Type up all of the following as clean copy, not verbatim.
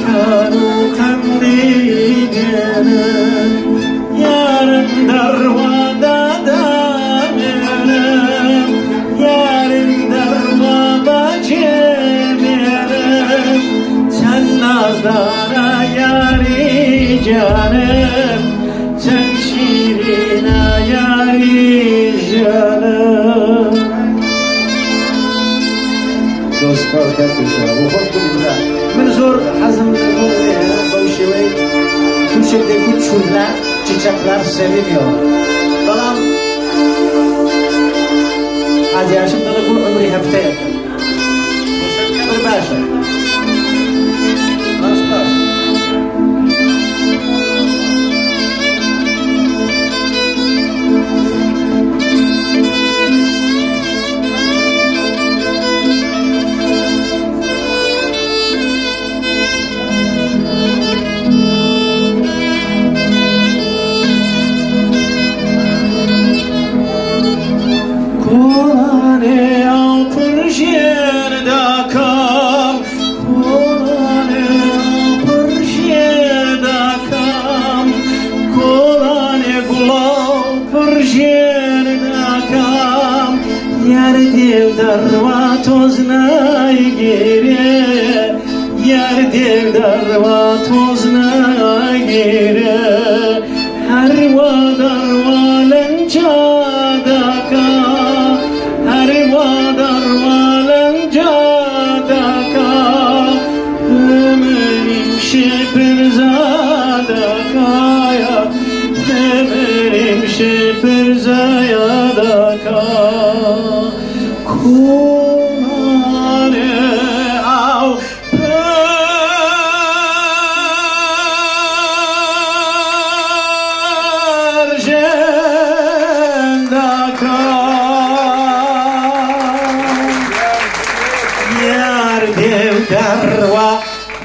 كانوا قمرينا يارن دروا دادامنا يارن دروا باجمنا نازدارا یاری جانم چند شیرینا یاری جانم دوست کار کرد بشه و خود کنید من زور حزم نمونه باوشوی تو شکل بود چونلا چیچکلر سویمیو بلام عادی عشم دلگون عمری هفته یکم باشد کبر باشه Darwa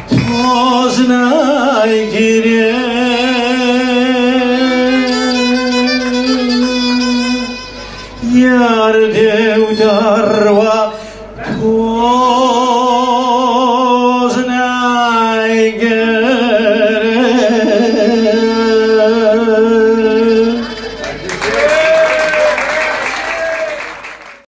toz na gire